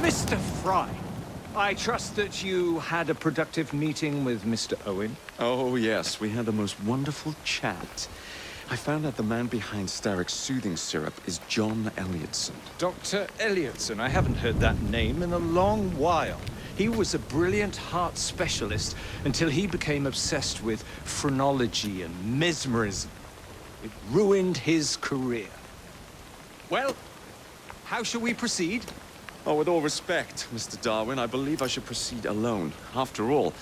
Mr. Frye, I trust that you had a productive meeting with Mr. Owen? Oh, yes. We had the most wonderful chat. I found out the man behind Starrick's soothing syrup is John Elliotson. Dr. Elliotson, I haven't heard that name in a long while. He was a brilliant heart specialist until he became obsessed with phrenology and mesmerism. It ruined his career. Well, how shall we proceed? Oh, with all respect, Mr. Darwin, I believe I should proceed alone. After all,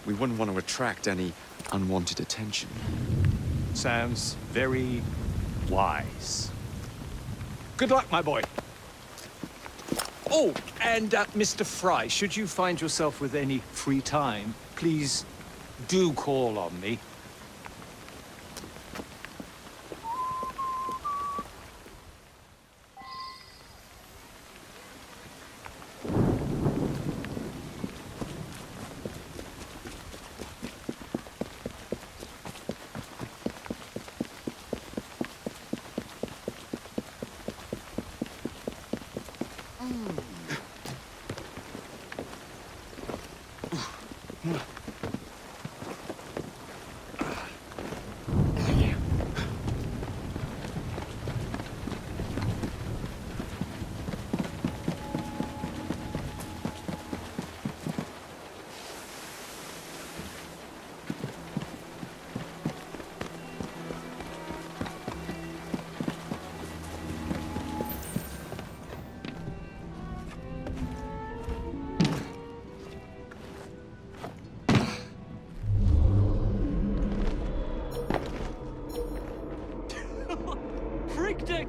we wouldn't want to attract any unwanted attention. Sounds very wise. Good luck, my boy. Oh, and Mr. Frye, should you find yourself with any free time, please do call on me.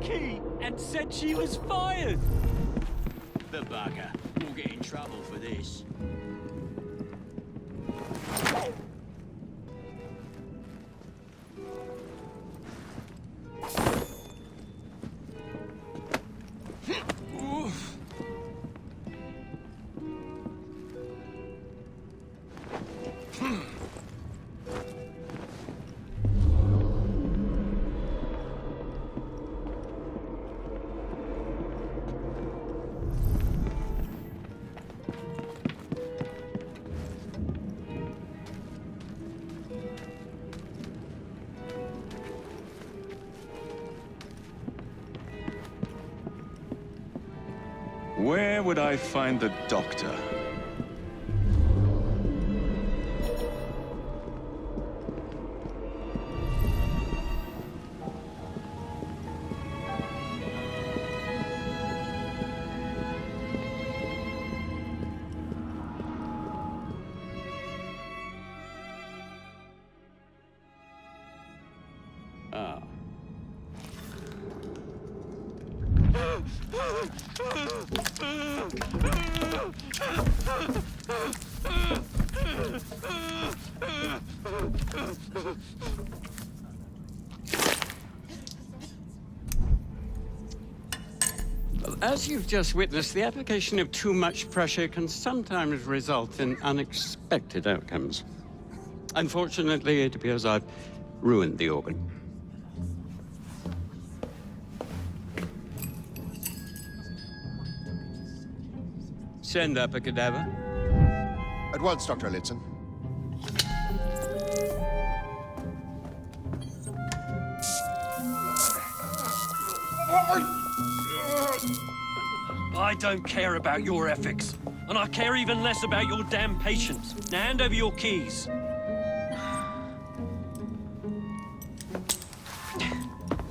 Key and said she was fired. The bugger. We'll get in trouble for this. Where would I find the doctor? Ah. As you've just witnessed, the application of too much pressure can sometimes result in unexpected outcomes. Unfortunately, it appears I've ruined the organ. Send up a cadaver. At once, Dr. Elliotson. I don't care about your ethics, and I care even less about your damn patience. Now hand over your keys.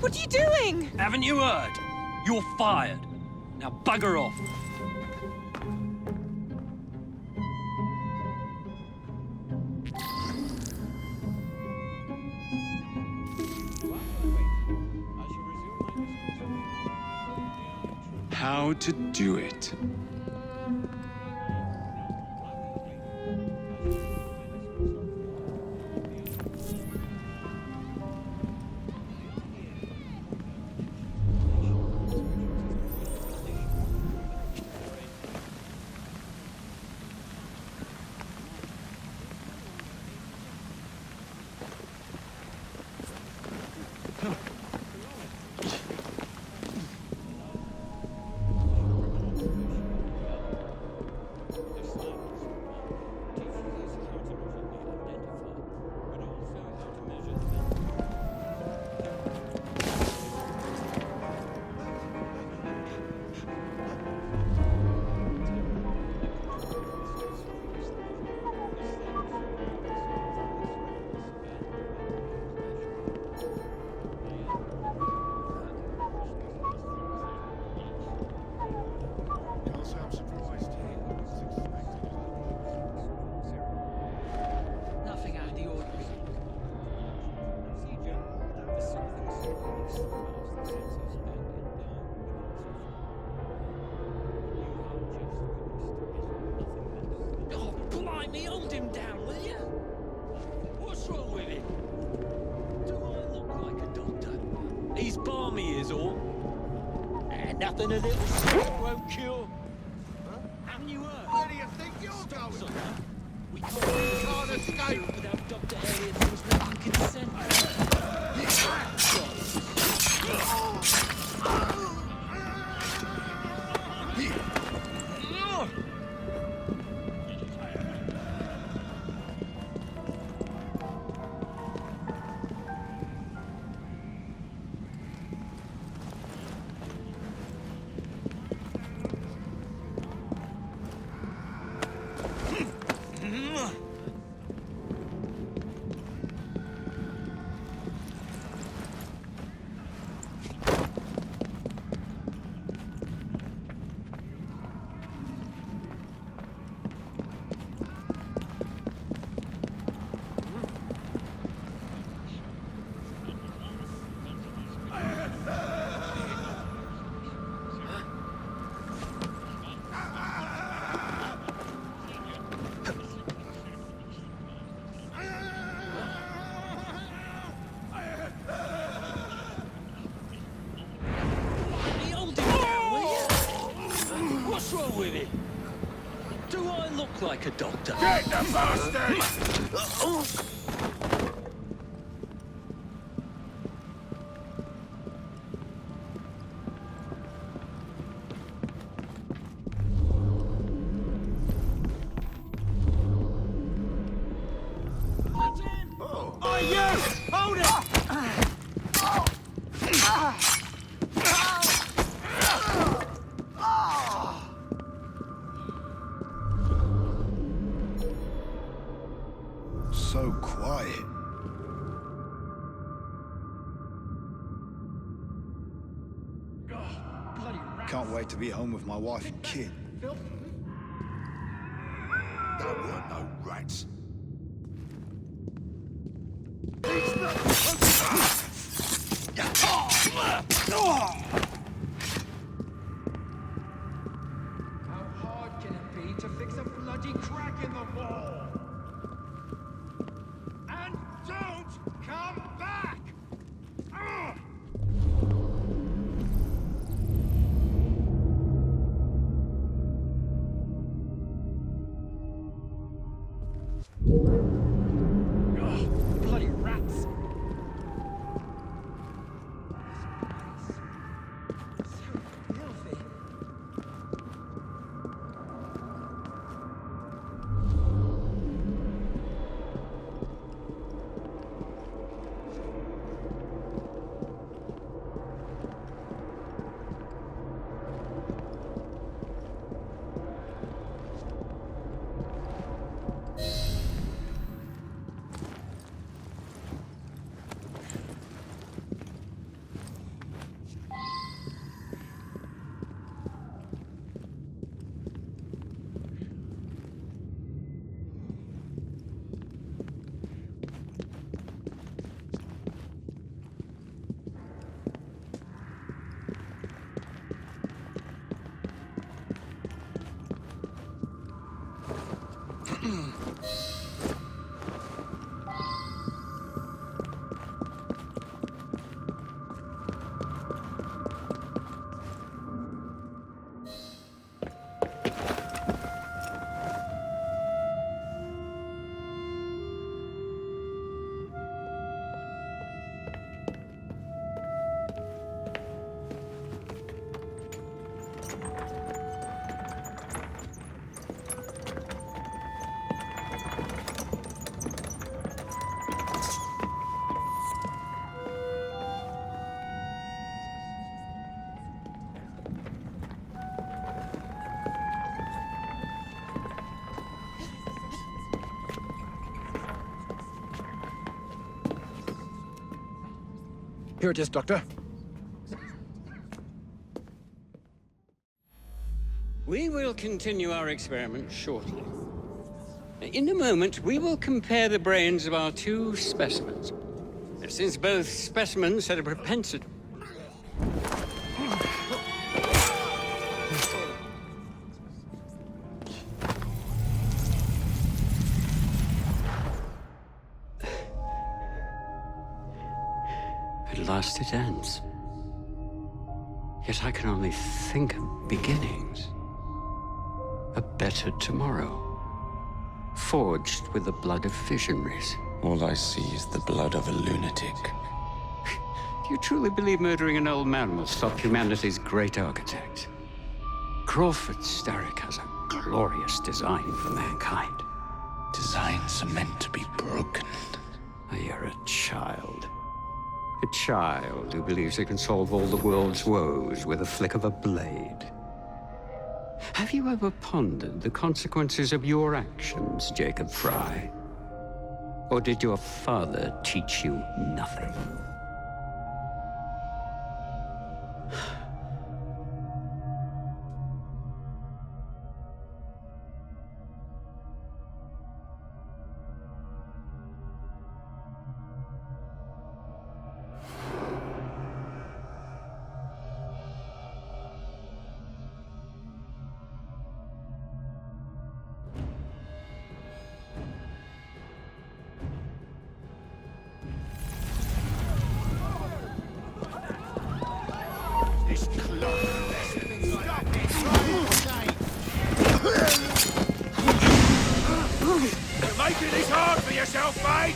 What are you doing? Haven't you heard? You're fired. Now bugger off. How to do it. Quietly hold him down, will you? What's wrong with him? Do I look like a doctor? He's balmy is all. Nothing a little smoke won't cure. Huh? Haven't you heard? Where do you think you're going? Son, we can't escape without Dr. Elliot's written consent. Like a doctor. Get the bastard! Oh, you! Hold it! So quiet. Can't wait to be home with my wife and kid. There weren't no rats. How hard can it be to fix a bloody crack in the wall? And don't come back! Ugh! Ugh, bloody rats! So filthy. Here it is, Doctor. We will continue our experiment shortly. In a moment, we will compare the brains of our two specimens. Since both specimens had a propensity... At last it ends. Yet I can only think of beginnings. A better tomorrow. Forged with the blood of visionaries. All I see is the blood of a lunatic. Do you truly believe murdering an old man will stop humanity's great architect? Crawford Starrick has a glorious design for mankind. Designs are meant to be broken. Oh, you're a child. A child who believes it can solve all the world's woes with a flick of a blade. Have you ever pondered the consequences of your actions, Jacob Frye? Or did your father teach you nothing? You're making this hard for yourself, mate!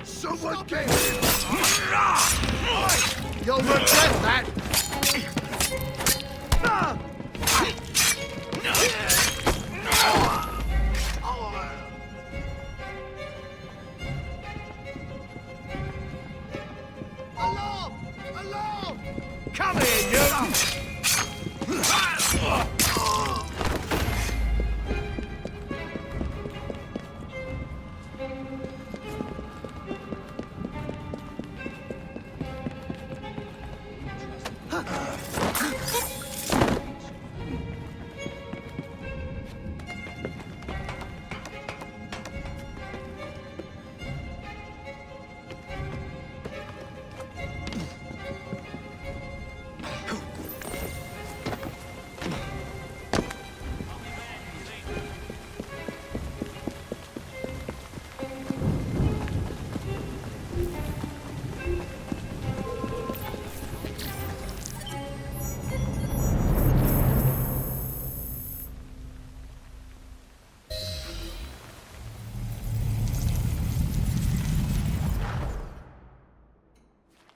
Someone get him! You'll regret that! Alarm! Alarm! Come here, you!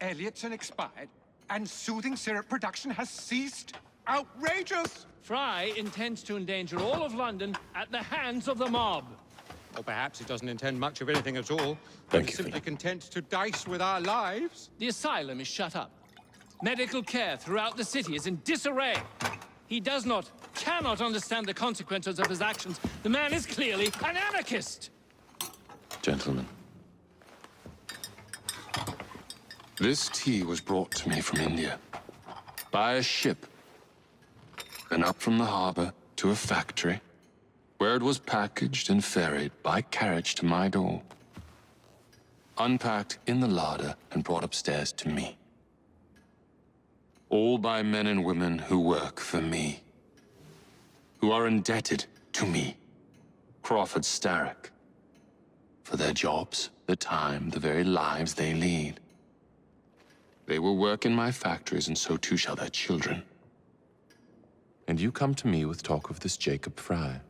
Elliotson expired, and soothing syrup production has ceased? Outrageous! Frye intends to endanger all of London at the hands of the mob. Or perhaps he doesn't intend much of anything at all. Thank He's you, simply Philip. content to dice with our lives. The asylum is shut up. Medical care throughout the city is in disarray. He does not, cannot understand the consequences of his actions. The man is clearly an anarchist! Gentlemen, this tea was brought to me from India by a ship, then up from the harbor to a factory, where it was packaged and ferried by carriage to my door, unpacked in the larder and brought upstairs to me. All by men and women who work for me, who are indebted to me, Crawford Starrick, for their jobs, the time, the very lives they lead. They will work in my factories, and so too shall their children. And you come to me with talk of this Jacob Frye,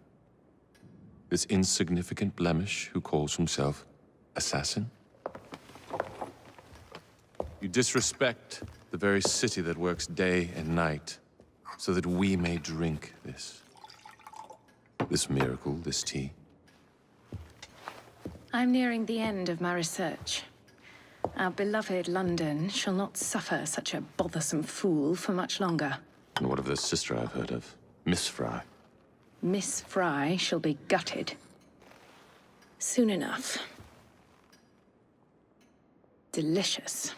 this insignificant blemish who calls himself assassin? You disrespect the very city that works day and night so that we may drink this miracle, this tea. I'm nearing the end of my research. Our beloved London shall not suffer such a bothersome fool for much longer. And what of the sister I've heard of? Miss Frye. Miss Frye shall be gutted. Soon enough. Delicious.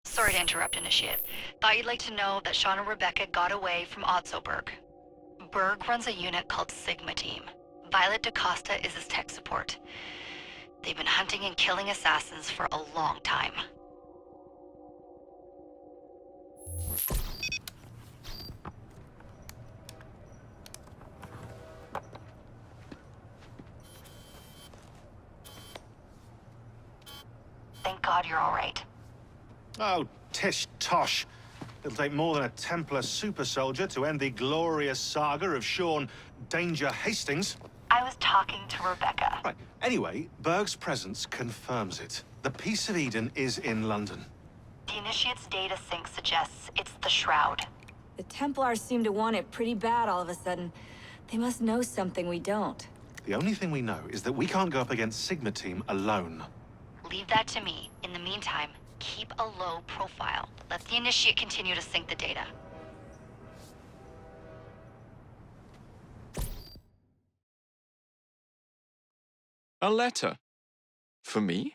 Sorry to interrupt, Initiate. Thought you'd like to know that Sean and Rebecca got away from Otzoberg. Berg runs a unit called Sigma Team. Violet DaCosta is his tech support. They've been hunting and killing assassins for a long time. Thank God you're all right. Oh, tish tosh. It'll take more than a Templar super soldier to end the glorious saga of Sean Danger Hastings. I was talking to Rebecca. Right. Anyway, Berg's presence confirms it. The Peace of Eden is in London. The Initiate's data sync suggests it's the Shroud. The Templars seem to want it pretty bad all of a sudden. They must know something we don't. The only thing we know is that we can't go up against Sigma Team alone. Leave that to me. In the meantime, keep a low profile. Let the Initiate continue to sync the data. A letter? For me?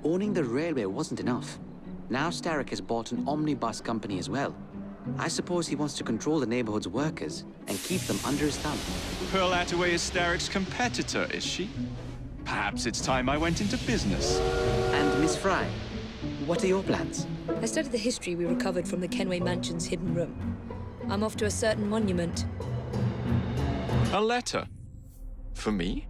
Owning the railway wasn't enough. Now Starrick has bought an omnibus company as well. I suppose he wants to control the neighborhood's workers and keep them under his thumb. Pearl Attaway is Starrick's competitor, is she? Perhaps it's time I went into business. And Miss Frye, what are your plans? I studied the history we recovered from the Kenway Mansion's hidden room. I'm off to a certain monument. A letter? For me?